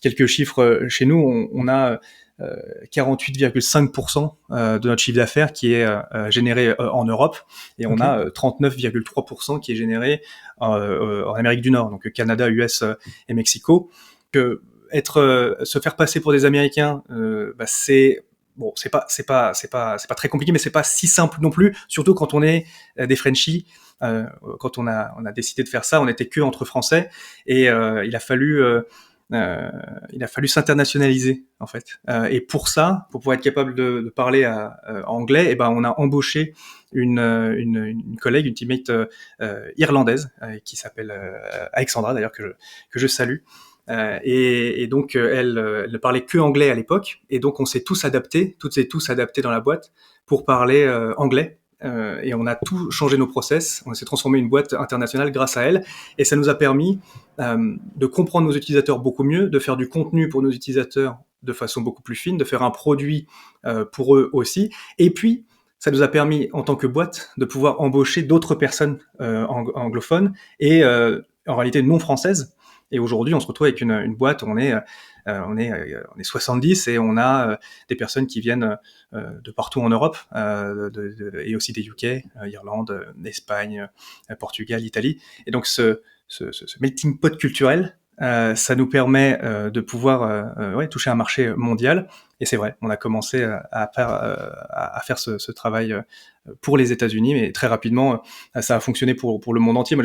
quelques chiffres chez nous, on a 48,5% de notre chiffre d'affaires qui est généré en Europe, et on a 39,3% qui est généré en Amérique du Nord, donc Canada, US et Mexico. Que se faire passer pour des Américains, c'est bon, c'est pas très compliqué, mais c'est pas si simple non plus, surtout quand on est des Frenchies. Quand on a décidé de faire ça, on n'était que entre Français, et il a fallu s'internationaliser en fait. Et pour ça, pour pouvoir être capable de parler anglais, on a embauché une collègue, une teammate irlandaise qui s'appelle Alexandra d'ailleurs, que je salue. Et donc elle ne parlait que anglais à l'époque, et donc on s'est tous adaptés, toutes et tous adaptés dans la boîte pour parler anglais. Et on a tout changé nos process, on s'est transformé une boîte internationale grâce à elle, et ça nous a permis de comprendre nos utilisateurs beaucoup mieux, de faire du contenu pour nos utilisateurs de façon beaucoup plus fine, de faire un produit pour eux aussi, et puis ça nous a permis en tant que boîte de pouvoir embaucher d'autres personnes anglophones et en réalité non françaises. Et aujourd'hui, on se retrouve avec une boîte où on est 70, et on a des personnes qui viennent de partout en Europe, et aussi des UK, Irlande, Espagne, Portugal, Italie. Et donc ce melting pot culturel, ça nous permet de pouvoir toucher un marché mondial. Et c'est vrai, on a commencé à faire ce travail pour les États-Unis, mais très rapidement, ça a fonctionné pour le monde entier.